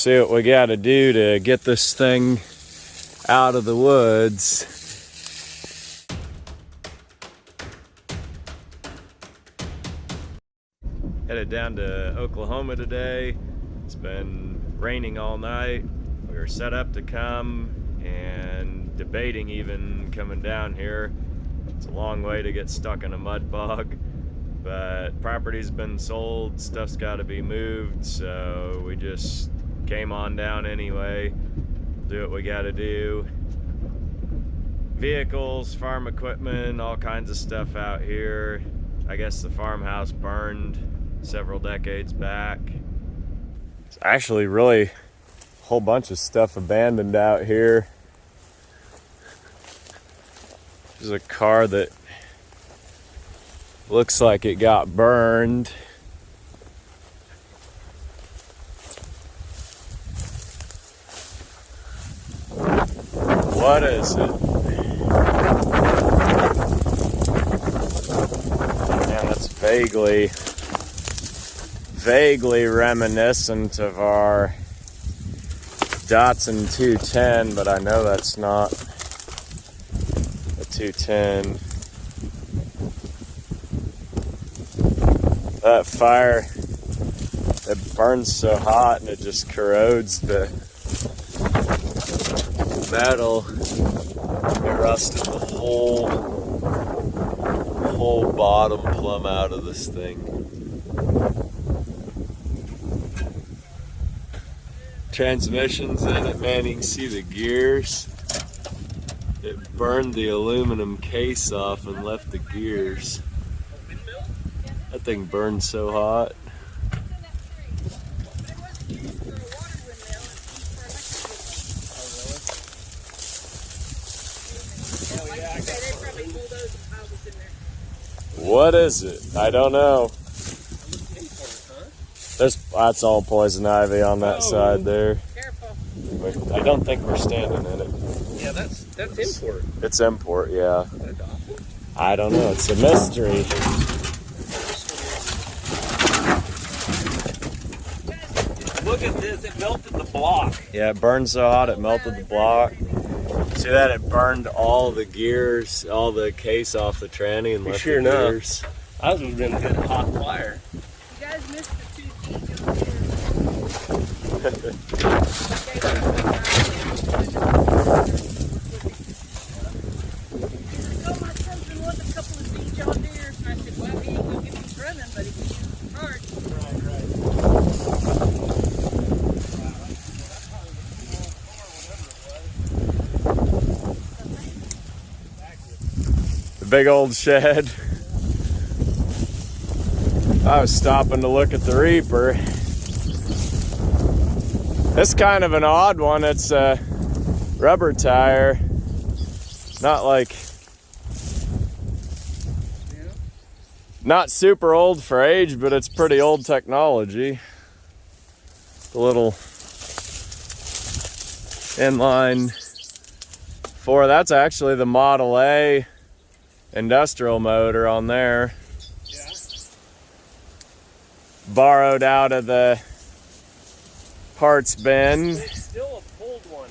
see what we gotta do to get this thing out of the woods. Headed down to Oklahoma today. It's been raining all night. We were set up to come and debating even coming down here. It's a long way to get stuck in a mud bog, but property's been sold, stuff's got to be moved, so we just came on down anyway. Do what we got to do. Vehicles, farm equipment, all kinds of stuff out here. I guess the farmhouse burned several decades back. It's actually really a whole bunch of stuff abandoned out here. There's a car that looks like it got burned. What is it? Man, that's vaguely reminiscent of our Datsun 210, but I know that's not a 210. That fire, it burns so hot and it just corrodes the metal. It rusted the whole bottom plumb out of this thing. Transmission's in it, man. You can see the gears. It burned the aluminum case off and left the gears. That thing burned so hot. What is it? I don't know. That's all poison ivy on that side there. Careful. I don't think we're standing in it. Yeah, that's import. It's import, yeah. I don't know. It's a mystery. Look at this. It melted the block. Yeah, it burned so hot it melted the block. See that? It burned all the gears, all the case off the tranny and left the gears. Ours would have been a good hot fire. You guys missed the 2 G's Oh, my husband wants a couple of Z John Deeres, and I said, well, he ain't gonna get these running, but he can use the parts. The big old shed. I was stopping to look at the Reaper. It's kind of an odd one. It's a rubber tire. Not super old for age, but it's pretty old technology. The little inline 4, that's actually the Model A industrial motor on there. Yeah. Borrowed out of the parts bin. It's still a pulled one.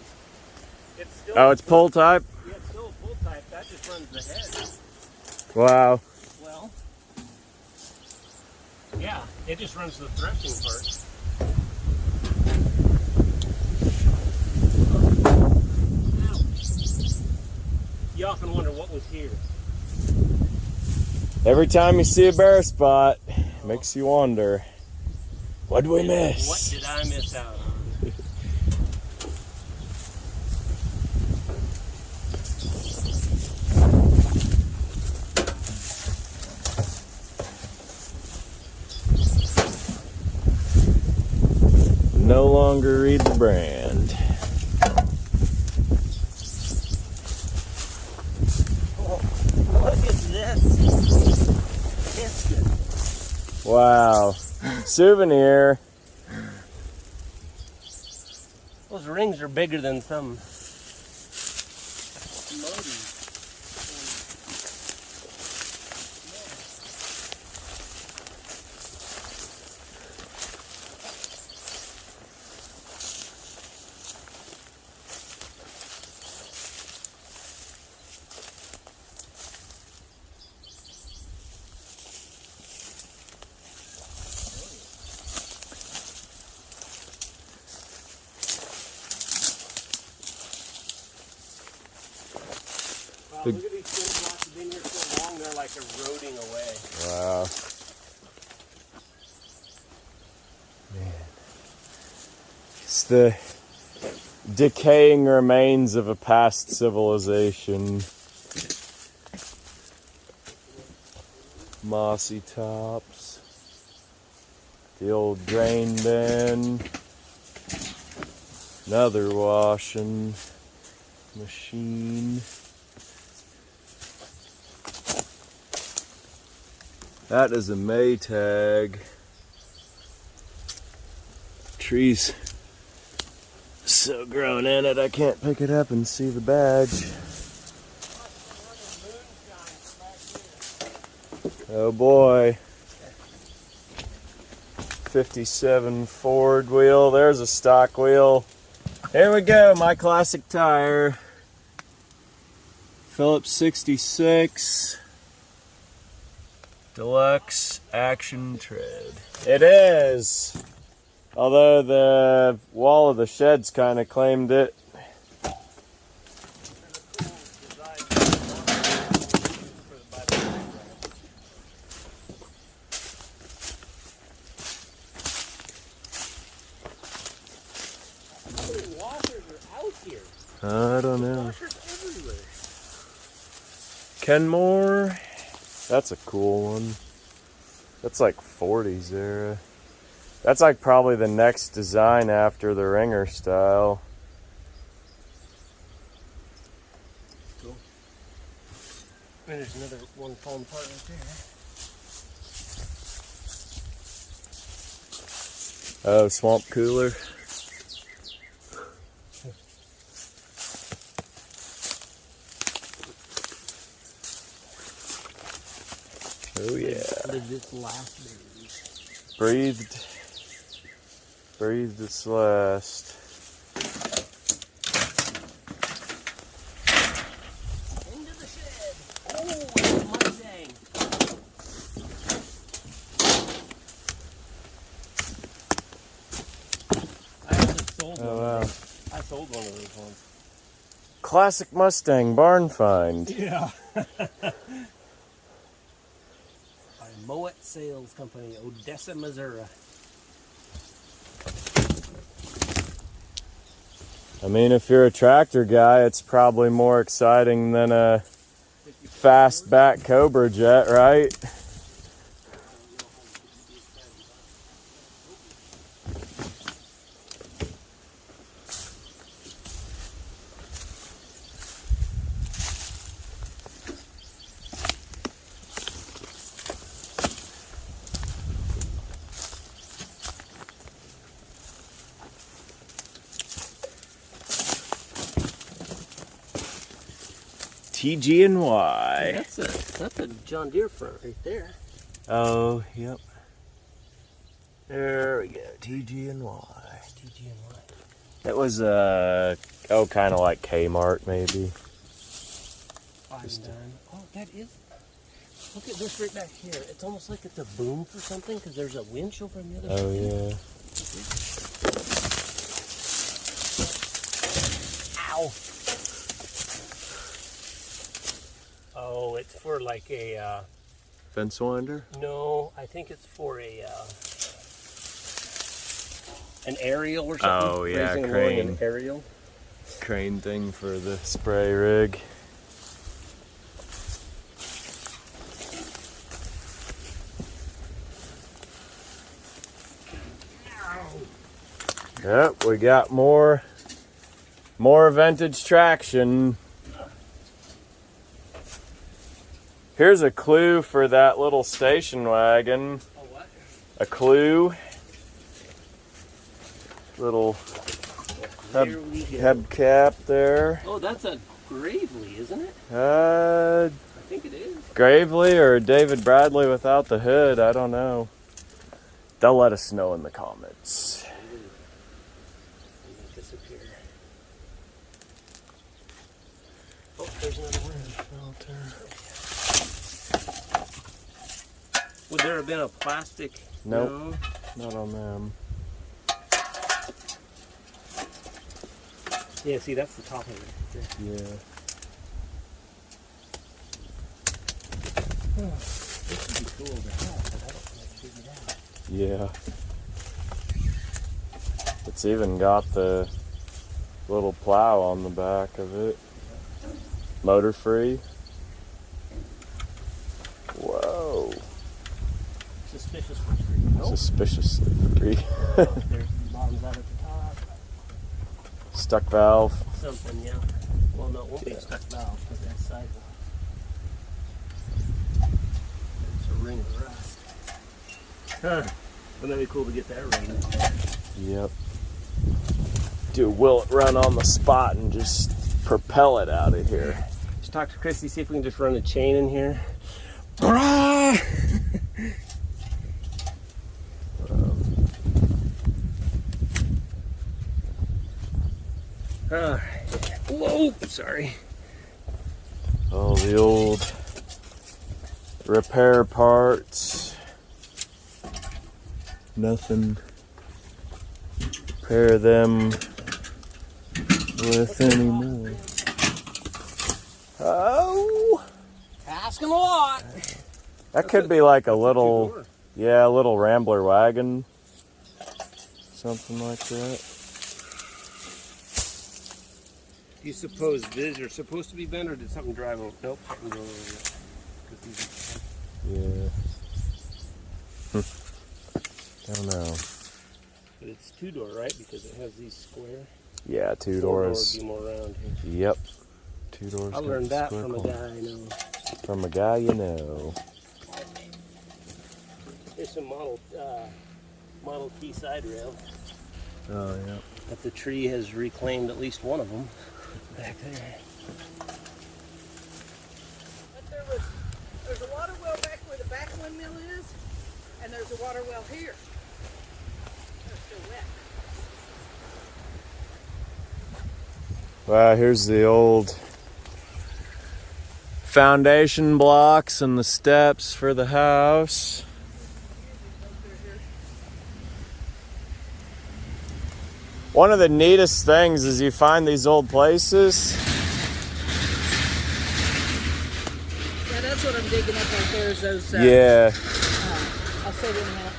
It's pull type? Yeah, it's still a pull type. That just runs the head. Wow. Well, yeah, it just runs the threshing part. You often wonder what was here. Every time you see a bare spot, it makes you wonder, what did we miss? What did I miss out on? No longer read the brand. Oh, look at this. Biscuit. Wow. Souvenir. Those rings are bigger than some motors. look at these cinder blocks have been here so long, they're like eroding away. Wow. Man. It's the decaying remains of a past civilization. Mossy tops. The old drain bin. Another washing machine. That is a Maytag. Tree's so grown in it I can't pick it up and see the badge. Oh boy. 57 Ford wheel. There's a stock wheel. Here we go, my classic tire. Phillips 66 Deluxe Action Tread. It is. Although the wall of the shed's kind of claimed it. I don't know. Kenmore. That's a cool one. That's like 40s era. That's like probably the next design after the ringer style. Cool. And there's another one falling apart right there. Oh, swamp cooler. Oh yeah. Lived its last days. Breathed its last. Into the shed. Oh, it's a Mustang. I actually sold one. Oh wow. I sold one of those ones. Classic Mustang barn find. Yeah. Moet Sales Company, Odessa, Missouri. I mean, if you're a tractor guy, it's probably more exciting than a fastback Cobra jet, right? TG&Y. That's a John Deere front right there. Oh, yep. There we go. TG&Y. TG&Y. It was kind of like Kmart maybe. Oh, that is. Look at this right back here. It's almost like it's a boom for something because there's a winch over on the other side. Oh yeah. Ow. Oh, it's for like a, Fence winder? no, I think it's for an aerial or something. Oh yeah, Raising and lowering crane. an aerial. Crane thing for the spray rig. Yep, we got more vintage traction. Here's a clue for that little station wagon. Oh, what? A clue. Little There we go. hubcap there. Oh, that's a Gravely, isn't it? I I think it is. Gravely or David Bradley without the hood, I don't know. They'll let us know in the comments. Disappear. Oh, there's another one. Would there have been a plastic? Nope. Not on them. Yeah, see, that's the top of it. Yeah. This would be cool to have, but I don't think I figured it out. Yeah. It's even got the little plow on the back of it. Motor free. Whoa. Suspiciously free. Nope. Suspiciously free. There's the bottoms out at the top. Stuck valve. Something, yeah. Well, no, it won't be a stuck valve because that's side valve. There's a ring of rust. Huh. Wouldn't that be cool to get that ring? Yep. Dude, will it run on the spot and just propel it out of here? Just talk to Christy, see if we can just run a chain in here. Whoa, sorry. Oh, the old repair parts. Nothing. Repair them with anymore. Oh! Asking a lot. That could be like a little, yeah, a little Rambler wagon. Something like that. Do you suppose these are supposed to be bent, or did something drive over? Nope, something go over it. Yeah. Don't know. But it's two-door, right? Because it has these square. Yeah, two Four-door doors. would be more round here. Yep. Two doors. I learned that from a guy I know. From a guy you know. There's some Model T side rails. Oh, yeah. But the tree has reclaimed at least one of them back there. But there's a water well back where the back windmill is, and there's a water well here. They're still wet. Wow, here's the old foundation blocks and the steps for the house. One of the neatest things is you find these old places. Yeah, that's what I'm digging up right there is those. Yeah. I'll say it in a minute.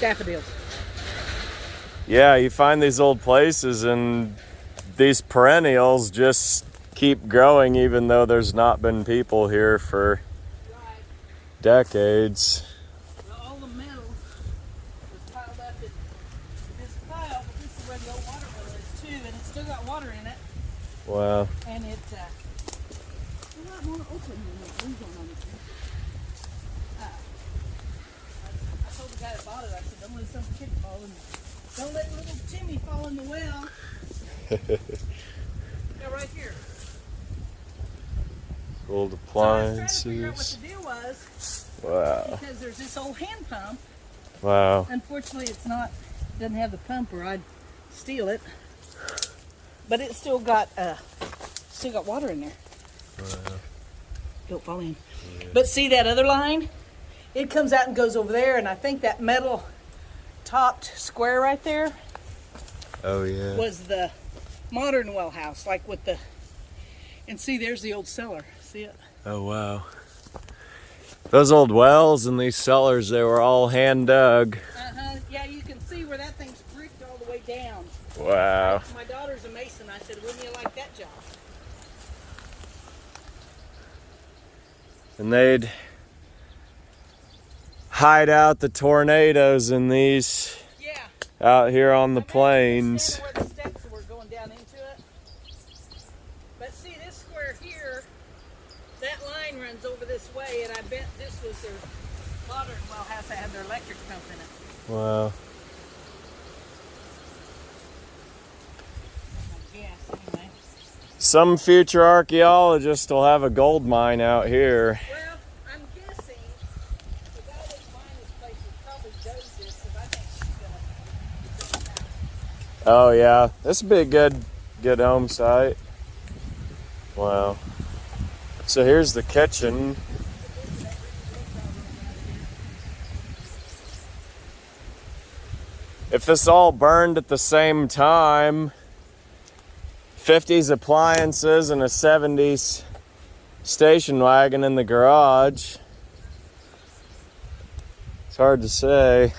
Daffodils. Yeah, you find these old places and these perennials just keep growing even though there's not been people here for decades. Well, all the metal was piled up in this pile, but this is where the old water well is too, and it's still got water in it. Wow. And it, I want to open the blue zone on this thing. I told the guy that bought it, I said, don't let some kid fall in. Don't let little Timmy fall in the well. Yeah, right here. Old So I was trying to figure out what appliances. the deal was, Wow. because there's this old hand pump. Wow. Unfortunately, doesn't have the pump, or I'd steal it. But it's still got water in there. Wow. Don't fall in. Yeah. But see that other line? It comes out and goes over there, and I think that metal topped square right there Oh, yeah. was the modern well house, like with the. And see, there's the old cellar. See it? Oh, wow. Those old wells and these cellars, they were all hand dug. Yeah, you can see where that thing's bricked all the way down. Wow. My daughter's a mason. I said, wouldn't you like that job? And they'd hide out the tornadoes in these out here on the plains. Where the steps were going down into it. But see this square here, that line runs over this way, and I bet this was their modern well house that had their electric pump in it. Wow. Yes, anyway. Some future archaeologist will have a gold mine out here. Well, I'm guessing the guy that's buying this place probably does this, because I think she's gonna. Oh yeah, this would be a good home site. Wow. So here's the kitchen. If this all burned at the same time, 50s appliances and a 70s station wagon in the garage. It's hard to say.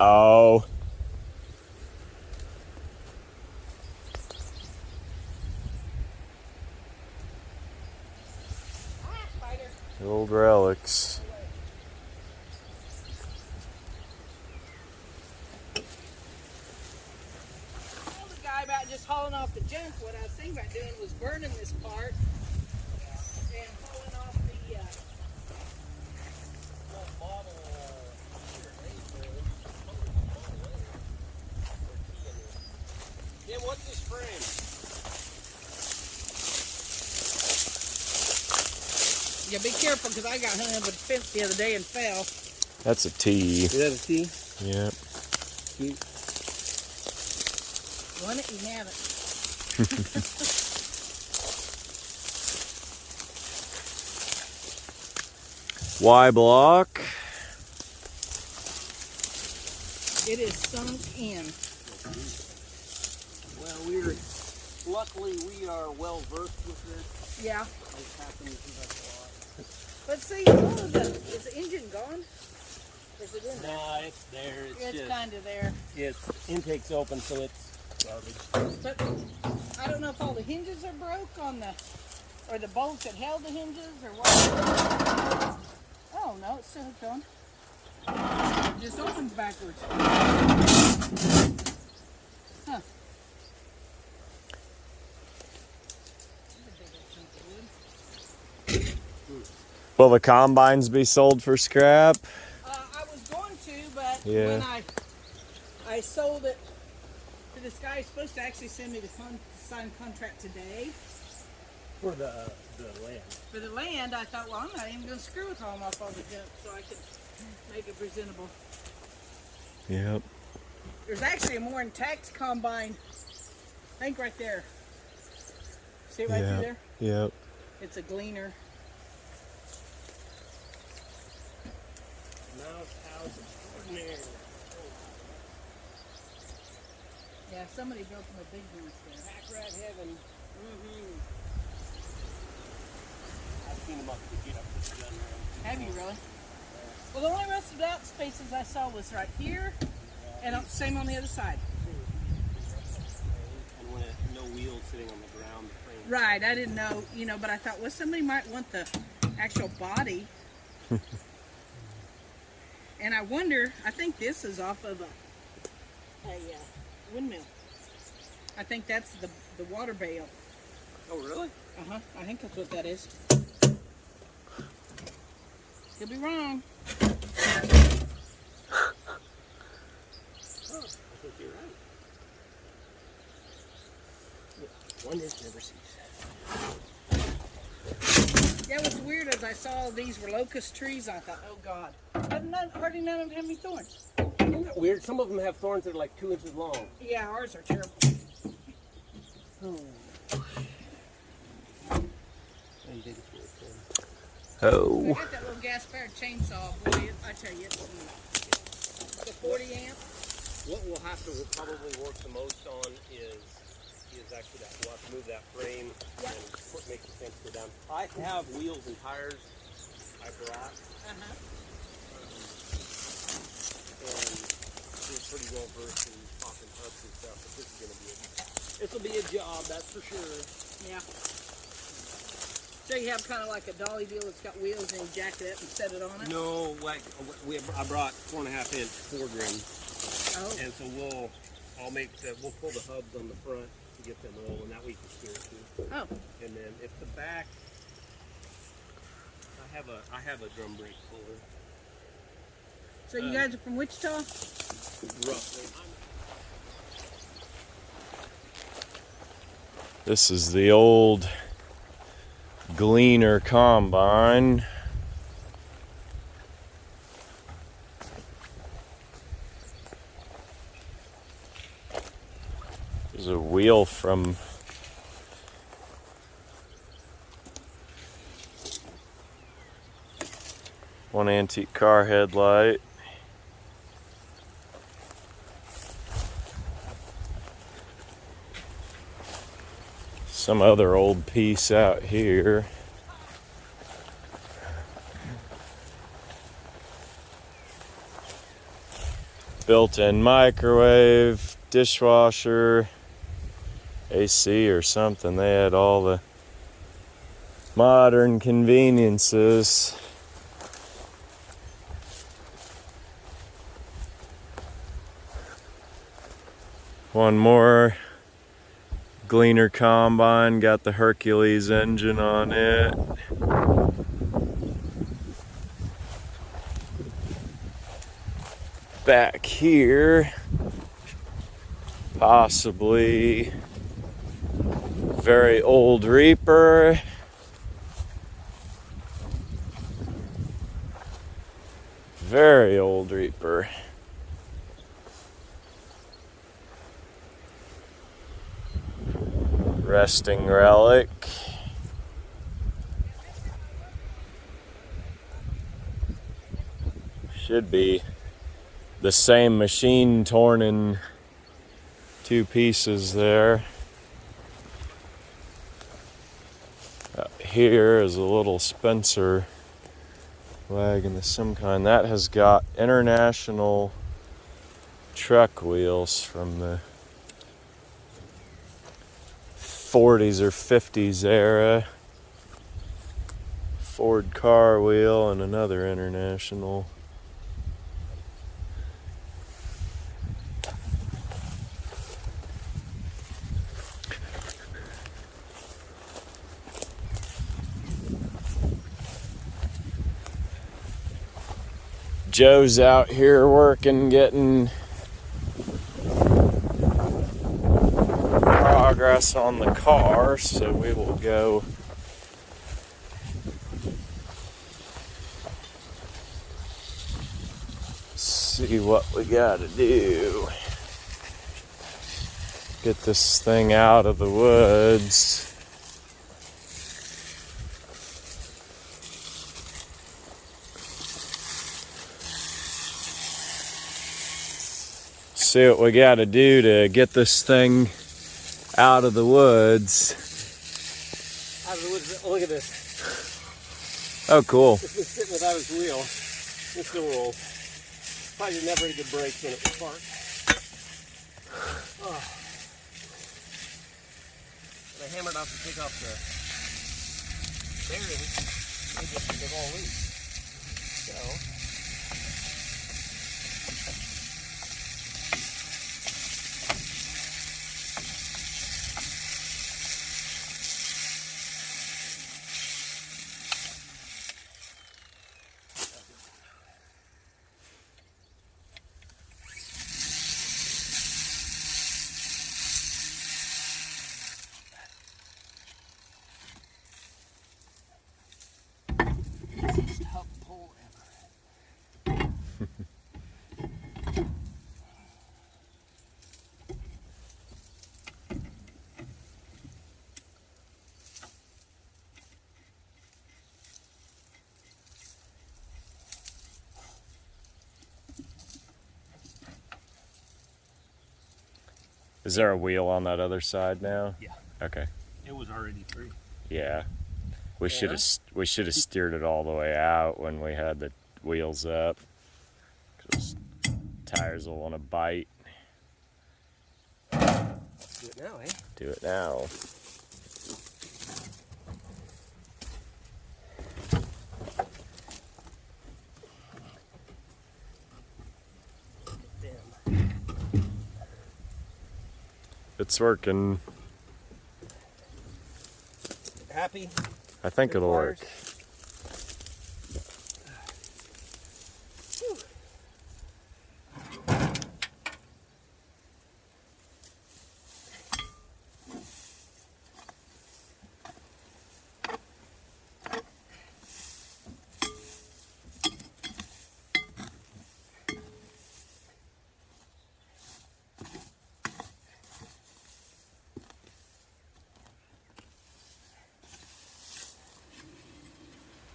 Oh. The old relics. I told the guy about just hauling off the junk. What I was thinking about doing was burning this part and hauling off the Jim, what's this frame? Yeah, be careful because I got hung up with a fence the other day and fell. That's a T. Is that a T? Yep. Cute. Want it, you have it. Y block. It is sunk in. Well, luckily we are well versed with this. Yeah. This happens to us a lot. But see, is the engine gone? Or is it in there? Nah, it's there. It's kind of there. Its intake's open, so it's garbage. But I don't know if all the hinges are broke on or the bolt that held the hinges, or what. Oh no, it's still hooked on. It just opens backwards. Huh. Will the combines be sold for scrap? I was going to, but Yeah. when I sold it to this guy who's supposed to actually send me the signed contract today For the land. for the land, I thought, well, I'm not even going to screw with hauling off all the junk so I could make it presentable. Yep. There's actually a more intact combine, I think right there. See it right through there? Yep. It's a gleaner. Mouse house extraordinaire. Yeah, somebody built them a big house there. Pack rat heaven. Mm-hmm. I've seen them up to get up this gun room. Have you really? Well, the only rusted out spaces I saw was right here, and same on the other side. And when no wheels sitting on the ground, the frame. Right, I didn't know, but I thought, well, somebody might want the actual body. And I wonder, I think this is off of a windmill. I think that's the water bale. Oh, really? Uh-huh, I think that's what that is. Could be wrong. Oh, I think you're right. Wonders never cease. Yeah, it was weird as I saw these were locust trees. I thought, oh God, hardly none of them have any thorns. Isn't that weird? Some of them have thorns that are like 2 inches long. Yeah, ours are terrible. I Oh. got that little gas-powered chainsaw, boy. I tell you, it's the 40 amp. What we'll have to probably work the most on is actually that. We'll have to move that frame and make the fence go down. I have wheels and tires I brought, and we're pretty well versed in popping hubs and stuff. But this will be a job, that's for sure. Yeah. So you have kind of like a dolly deal that's got wheels and you jack it up and set it on it? No, like I brought 4.5 inch fore rim, and so we'll pull the hubs on the front to get them rolling. That way you can steer it too. Oh. And then if the back, I have a drum brake puller. So you guys are from Wichita? Roughly. This is the old Gleaner combine. There's a wheel from one antique car headlight. some other old piece out here. Built-in microwave, dishwasher, AC or something. They had all the modern conveniences. One more Gleaner combine, got the Hercules engine on it. Back here, possibly very old reaper. Very old reaper. Resting relic. Should be the same machine torn in two pieces there. Here is a little Spencer wagon of some kind. That has got international truck wheels from the 40s or 50s era. Ford car wheel and another international. Joe's out here working, getting progress on the car, so we will go see what we gotta do. Get this thing out of the woods. See what we gotta do to get this thing out of the woods. Out of the woods. Look at this. Oh, cool. It's been sitting without its wheel. It still rolls. Probably didn't have very good brakes when it was parked. Oh. When I hammered off to take off the bearings, they just took all loose. So. Is there a wheel on that other side now? Yeah. Okay. It was already free. Yeah. We should have steered it all the way out when we had the wheels up. 'Cause tires will want to bite. Do it now, eh? Do it now. It's working. Happy? I think it'll work.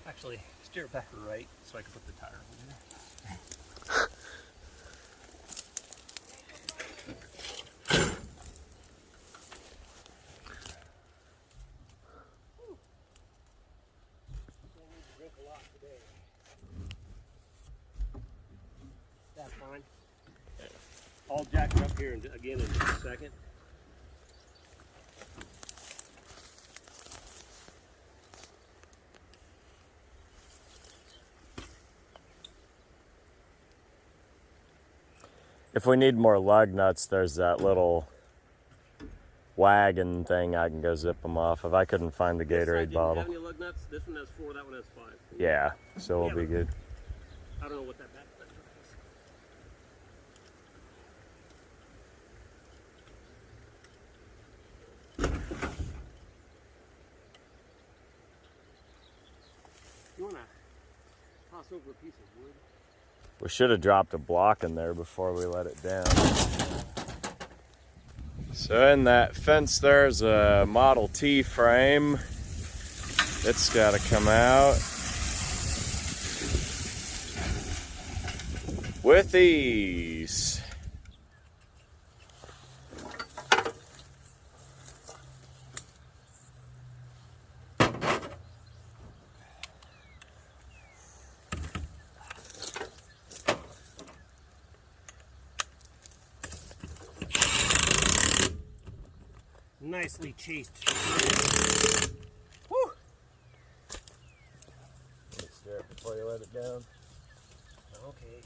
Actually, steer it back right so I can put the tire over there. fine. I'll jack it up here again in just a second. If we need more lug nuts, there's that little wagon thing I can go zip them off of. I couldn't find the Gatorade bottle. Have any lug nuts? This one has 4, that one has 5. Yeah, so we'll be good. I don't know what that back is. You want to toss over a piece of wood? We should have dropped a block in there before we let it down. So in that fence there's a Model T frame. It's got to come out with ease. Nicely chased. Woo! Let's stir it before you let it down. Okay.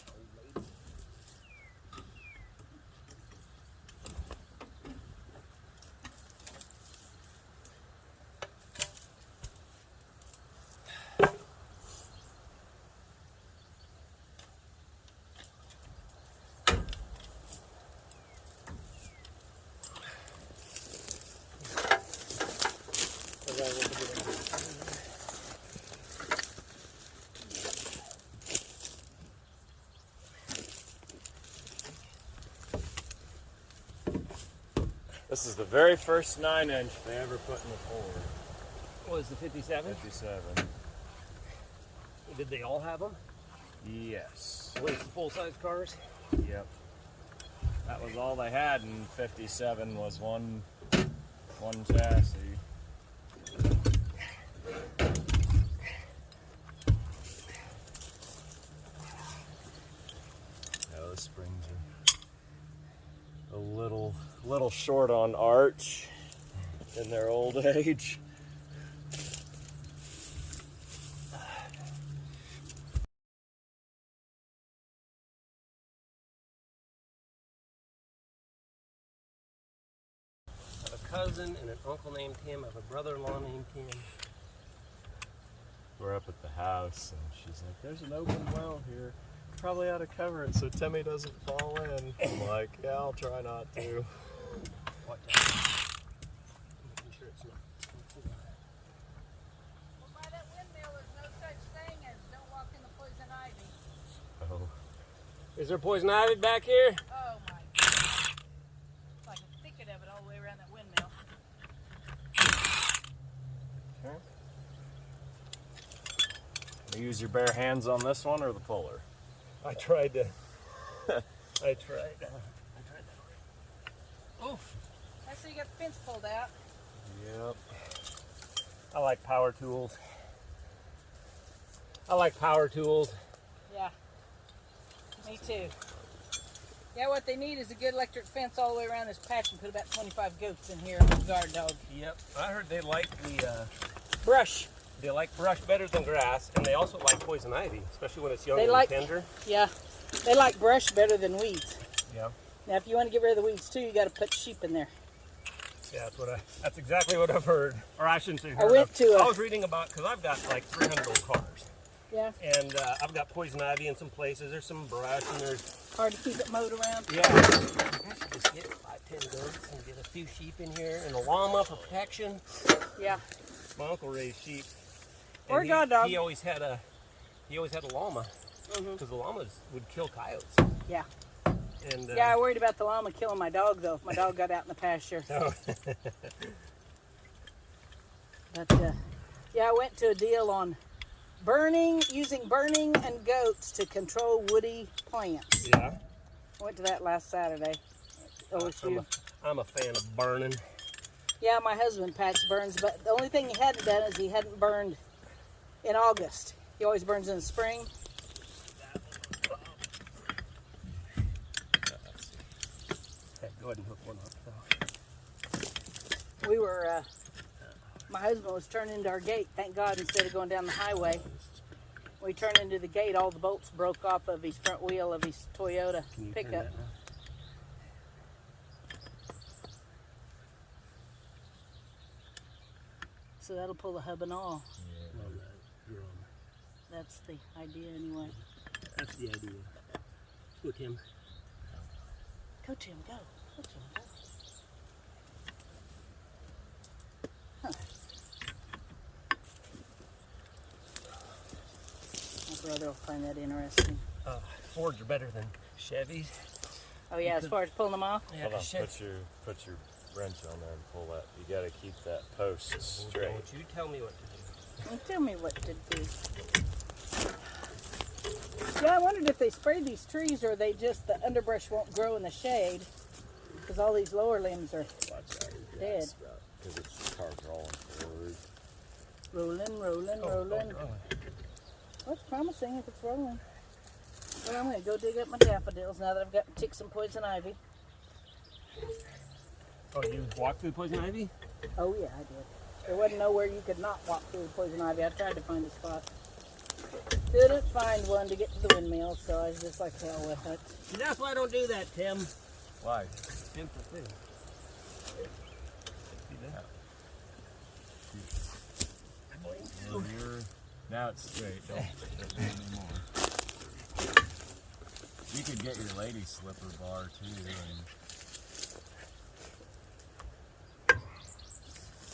This is the very first 9-inch they ever put in the Ford. What is the 57? 57. Did they all have them? Yes. What is the full-size cars? Yep. That was all they had in 57 was one chassis. Those springs are a little short on arch in their old age. I have a cousin and an uncle named Tim. I have a brother-in-law named Tim. We're up at the house and she's like, there's an open well here. Probably ought to cover it so Timmy doesn't fall in. I'm like, yeah, I'll try not to. Watch out. Making sure it's not. Well, by that windmill, there's no such thing as don't walk in the poison ivy. Oh. Is there poison ivy back here? Oh my God. It's like a thicket of it all the way around that windmill. Okay. You use your bare hands on this one or the puller? I tried to. I tried that. Oh. That's so you got the fence pulled out. Yep. I like power tools. I like power tools. Yeah. Me too. Yeah, what they need is a good electric fence all the way around this patch and put about 25 goats in here and a guard dog. Yep. I heard they like the Brush. they like brush better than grass, and they also like poison ivy, especially when it's young and tender. Yeah. They like brush better than weeds. Yeah. Now, if you want to get rid of the weeds too, you got to put sheep in there. Yeah, that's exactly what I've heard. Or I shouldn't say heard. I was reading about, because I've got like 300 old cars. Yeah. And I've got poison ivy in some places. There's some brush and there's... Hard to keep it mowed around. Yeah. I should just get 5-10 goats and get a few sheep in here and a llama for protection. Yeah. My uncle raised sheep. Or a guard dog. He always had a llama. Because the llamas would kill coyotes. Yeah. And, yeah, I worried about the llama killing my dog, though, if my dog got out in the pasture. Oh. But, yeah, I went to a deal on using burning and goats to control woody plants. Yeah. I went to that last Saturday. I'm a fan of burning. Yeah, my husband packs burns, but the only thing he hadn't done is he hadn't burned in August. He always burns in the spring. ahead and hook one up. We were, my husband was turning into our gate, thank God, instead of going down the highway. When we turned into the gate, all the bolts broke off of his front wheel of his Toyota pickup. So that'll pull the hub and all. Yeah. On that drum. That's the idea anyway. That's the idea. Go, Tim. Go, Tim, go. Go, Tim, go. Huh. My brother will find that interesting. Fords are better than Chevys. Oh yeah, as far as pulling them off? Yeah, Hold on, 'cause put your wrench on there and pull that. You gotta keep that post straight. Don't you tell me what to do. Well, tell me what to do. Yeah, I wondered if they spray these trees or they just, the underbrush won't grow in the shade because all these lower limbs are dead. Because it's the car's rolling forward. Rolling, rolling, rolling. Well, it's promising if it's rolling. Well, I'm going to go dig up my daffodils now that I've got ticks and poison ivy. Oh, you walked through poison ivy? Oh, yeah, I did. There wasn't nowhere you could not walk through poison ivy. I tried to find a spot. Couldn't find one to get to the windmill, so I was just like, hell with it. See, that's why I don't do that, Tim. Why? Simple thing. See that? Now it's straight. Don't do it anymore. You could get your lady slipper bar too.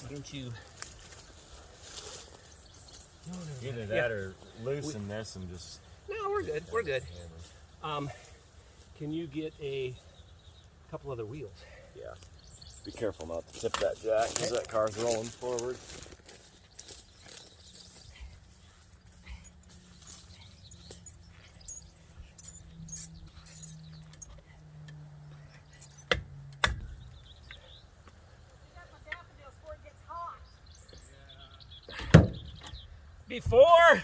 Why don't you? Either that or loosen this and just. No, we're good. We're good. Can you get a couple other wheels? Yeah. Be careful not to tip that jack because that car's rolling forward. Before.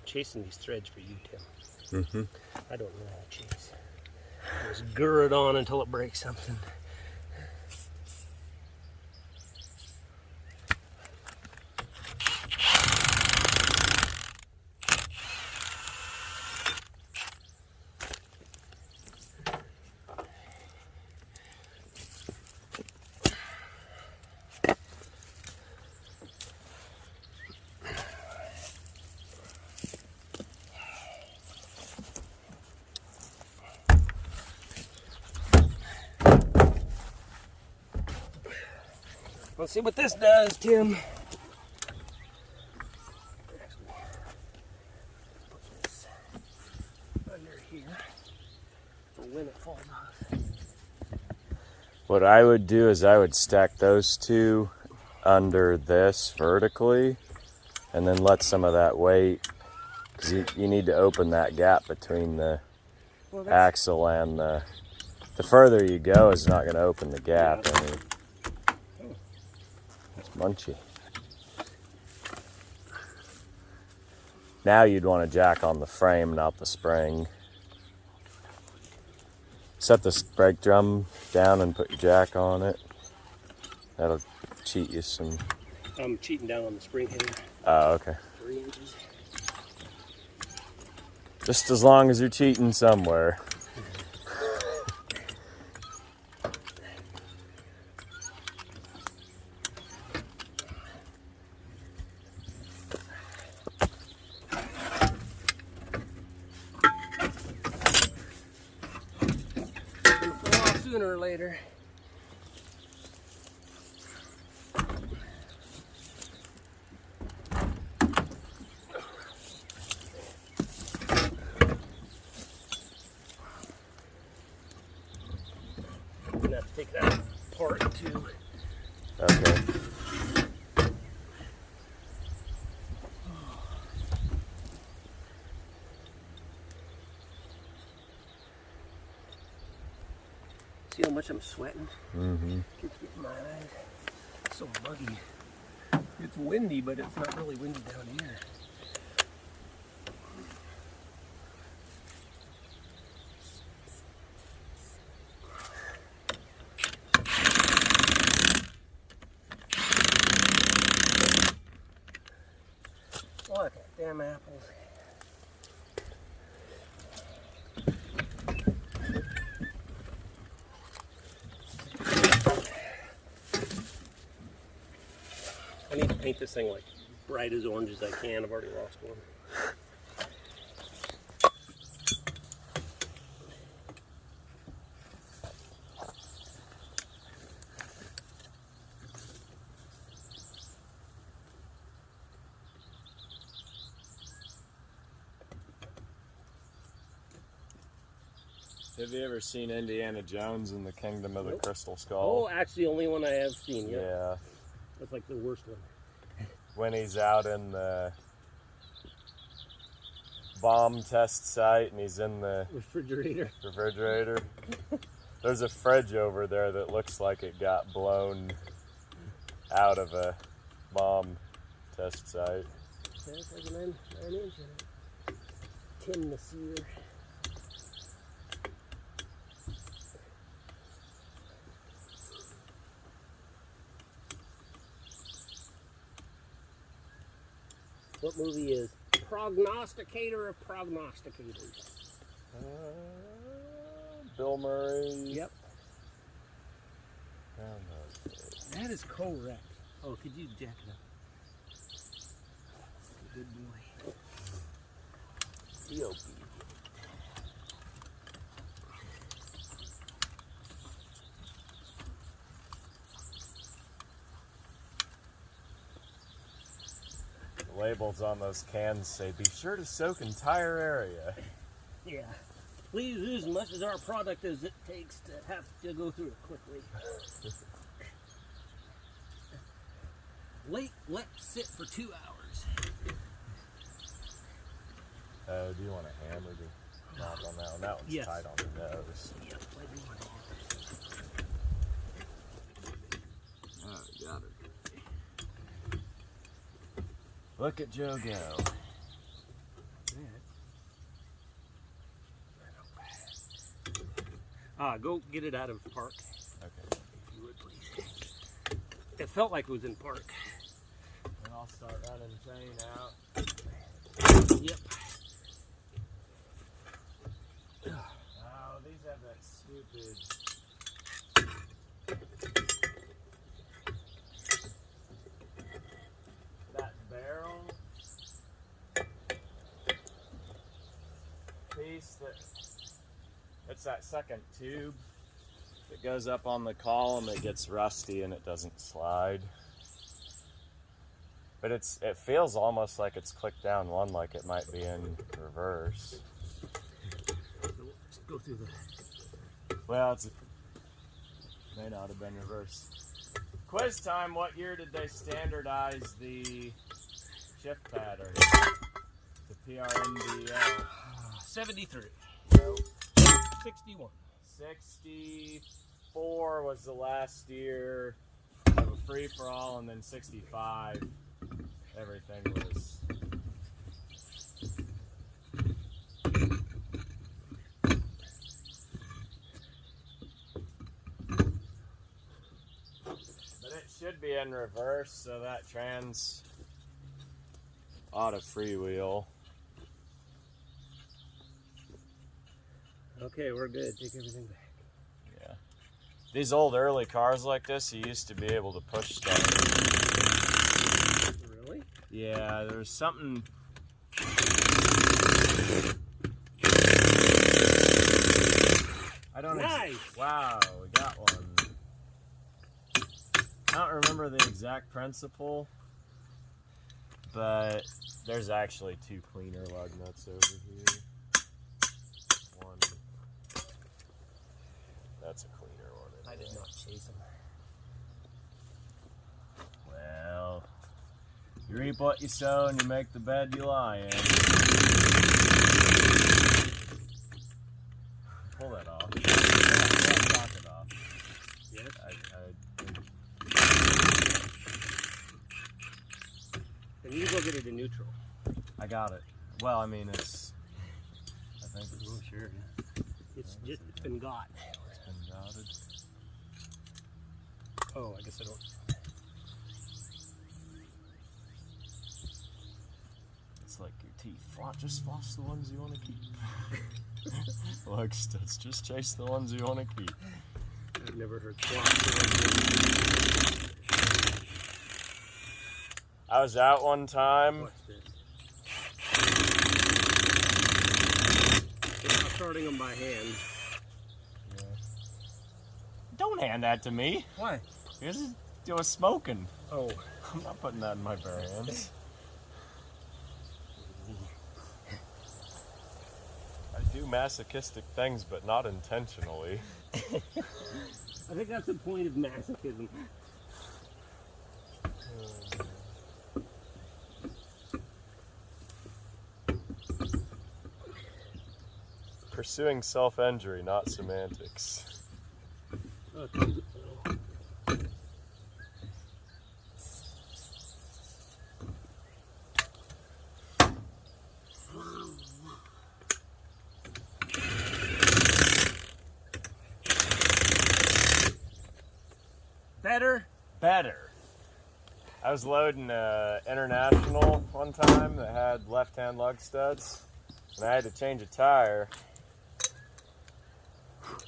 Chasing these threads for you, Tim. I don't know how to chase. Just gurr it on until it breaks something. Let's see what this does, Tim. Put this under here for when it falls off. What I would do is I would stack those two under this vertically and then let some of that weight, because you need to open that gap between the axle and the further you go is not going to open the gap any. It's munchy. Now you'd want to jack on the frame, not the spring. Set the brake drum down and put your jack on it. That'll cheat you some. I'm cheating down on the spring header. Oh, okay. 3 inches. Just as long as you're cheating somewhere. sooner or later. I'm gonna have to take that apart too. Okay. See how much I'm sweating? Mm-hmm. Keeps getting my eyes. It's so muggy. It's windy, but it's not really windy down here. Look at damn apples. I need to paint this thing like bright as orange as I can. I've already lost one. Have you ever seen Indiana Jones in the Kingdom of the Nope. Crystal Skull? Oh, actually, the only one I have seen. Yeah. Yeah. That's like the worst one. When he's out in the bomb test site and he's in the Refrigerator. refrigerator. There's a fridge over there that looks like it got blown out of a bomb test site. That's like an 9-inch in it. Tin the sear. What movie is Prognosticator of Prognosticators? Bill Murray. Yep. Groundhog Day. That is correct. Oh, could you jack it up? Good boy. D.O.B. The labels on those cans say, be sure to soak entire area. Yeah. Please use as much as our product as it takes to have to go through it quickly. Let sit for 2 hours. Do you want a hammer to knock on that one? That one's Yes. tight on the nose. Yep, I do want to. Oh, got it. Look at Joe go. Go get it out of park, Okay. if you would, please. It felt like it was in park. And I'll start running train out. Yep. Oh, these have that stupid. That barrel piece that. It's that second tube that goes up on the column. It gets rusty and it doesn't slide. But it feels almost like it's clicked down one, like it might be in reverse. So we'll just go through the. Well, may not have been reverse. Quiz time. What year did they standardize the shift pattern? The PRNDL. 73. Nope. 61. 64 was the last year of a free-for-all, and then 65, everything was. But it should be in reverse, so that trans ought to freewheel. Okay, we're good. Take everything back. Yeah. These old early cars like this, you used to be able to push stuff. Really? Yeah, there's something. I don't Nice. Wow, we got one. I don't remember the exact principle, but there's actually 2 cleaner lug nuts over here. One. That's a cleaner one. I did not chase them. Well, you reap what you sow and you make the bed you lie in. Pull that off. Knock it off. Yes. Then you go get it in neutral. I got it. Well, I mean, it's. I think it's. Oh, sure. It's been got. It's been dotted. Oh, I guess I don't. It's like your teeth. Just floss the ones you want to keep. Like studs, just chase the ones you want to keep. I've never heard floss. I was out one time. What's this? I'm sorting them by hand. Yeah. Don't hand that to me. Why? Because it was smoking. Oh. I'm not putting that in my bare hands. I do masochistic things, but not intentionally. I think that's the point of masochism. Pursuing self-injury, not semantics. Better. I was loading International one time that had left-hand lug studs, and I had to change a tire.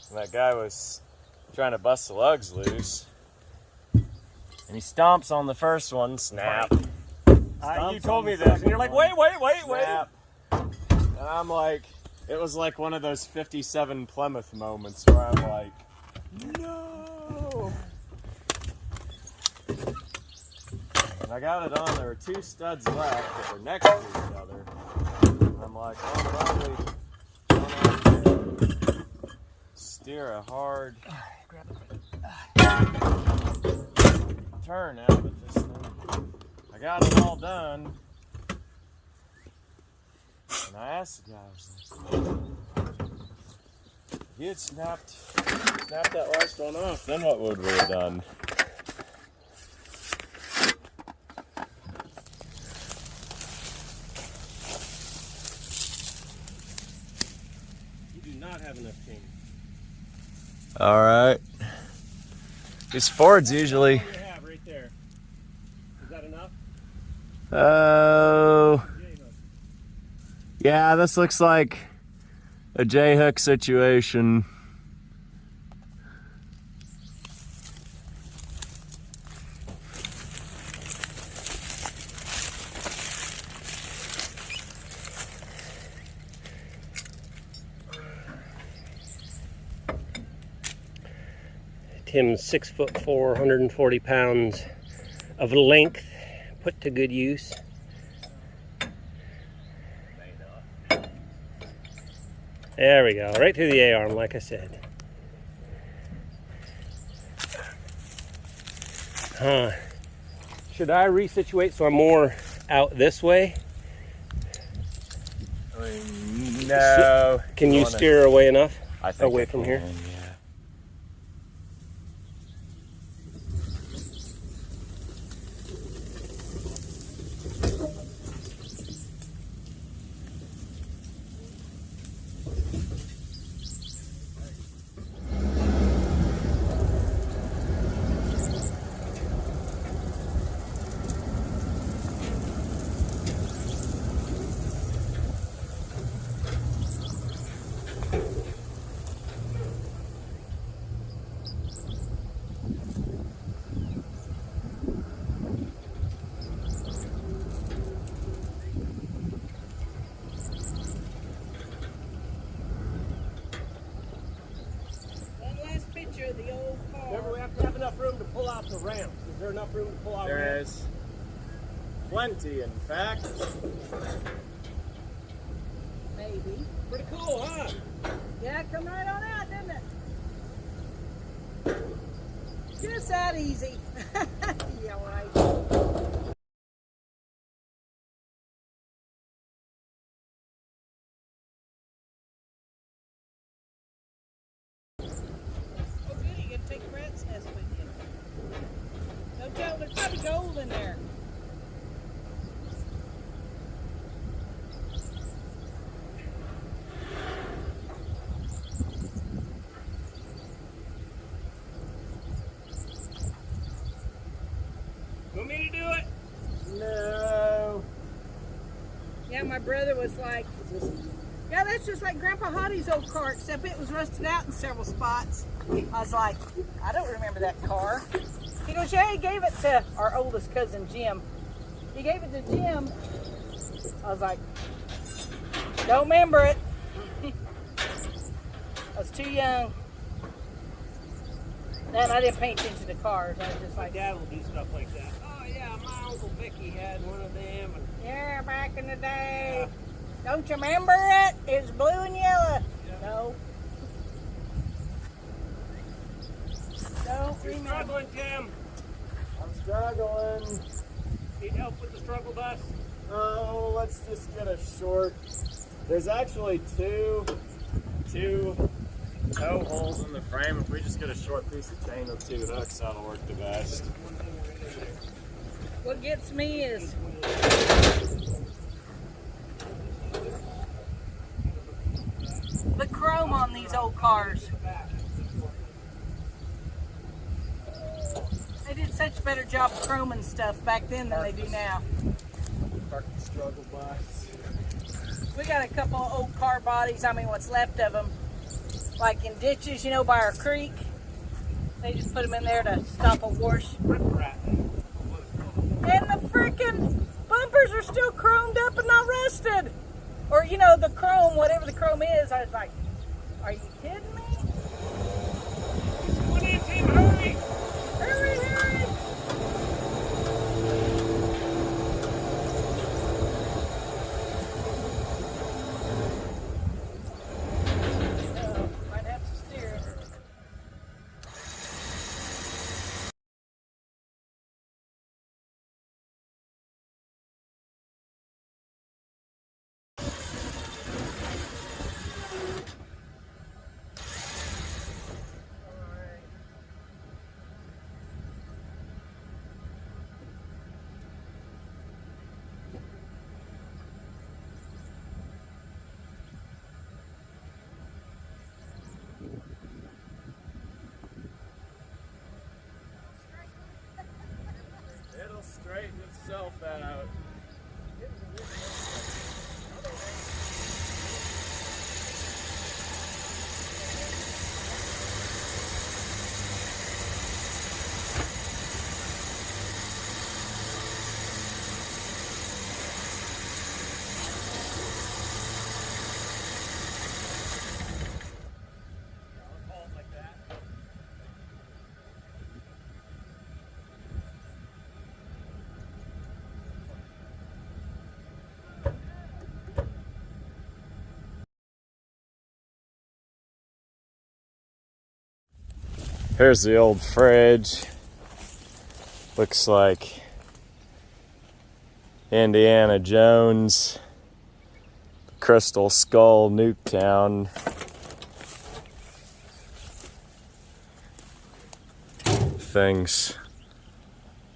And that guy was trying to bust the lugs loose, and he stomps on the first one, snap. You told me this, and you're like, wait. Snap. And I'm like, it was like one of those 57 Plymouth moments where I'm like, no. And I got it on. There were 2 studs left that were next to each other. And I'm like, oh, probably steer a hard turn out of this thing. I got it all done. And I asked the guy, I was like, if you had snapped that last one off, then what would we have done? You do not have enough chain. All right. These Fords usually. What do you have right there? Is that enough? Oh. Yeah, this looks like a J-hook situation. Tim's 6'4", 140 pounds of length put to good use. There we go, right through the A-arm, like I said. Should I resituate so I'm more out this way? I mean, no. Can you steer away enough? I think away I from can, here? yeah. enough room to pull out the ramp? Is there enough room to pull out? There is plenty, in fact. Maybe. Pretty cool, huh? Yeah, come right on out, didn't it? Just that easy. Yeah, right. Oh, good, you can take Brett's nest with you. Don't tell them there's probably gold in there. Want me to do it? No. Yeah, my brother was like, yeah, that's just like Grandpa Hottie's old car, except it was rusted out in several spots. I was like, I don't remember that car. He goes, yeah, he gave it to our oldest cousin, Jim. He gave it to Jim. I was like, don't remember it. I was too young. And I didn't pay attention to cars. I was just My like, dad will do stuff like that. Oh yeah, my Uncle Vicky had one of them. And yeah, back in the day. Don't you remember it? It's blue and yellow. No. Don't you're remember. struggling, Tim. I'm struggling. Need help with the struggle bus? Oh, let's just get a short. There's actually two toe holes in the frame. If we just get a short piece of chain with 2 hooks, that'll work the best. What gets me is the chrome on these old cars. They did such a better job of chroming stuff back then than they do now. Park the struggle bus. We got a couple of old car bodies, I mean what's left of them, like in ditches, you know, by our creek. They just put them in there to stop a wash. And the freaking bumpers are still chromed up and not rusted. Or, you know, the chrome, whatever the chrome is, I was like, are you kidding me? Come on in, Tim, hurry! Hurry, hurry! Might have to steer. It'll straighten itself out. Here's the old fridge. Looks like Indiana Jones, Crystal Skull, Nuketown. Things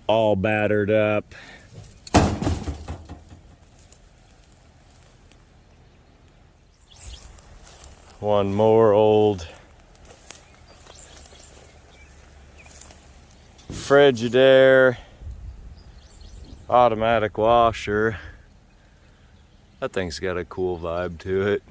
all battered up. One more old Frigidaire, automatic washer. That thing's got a cool vibe to it.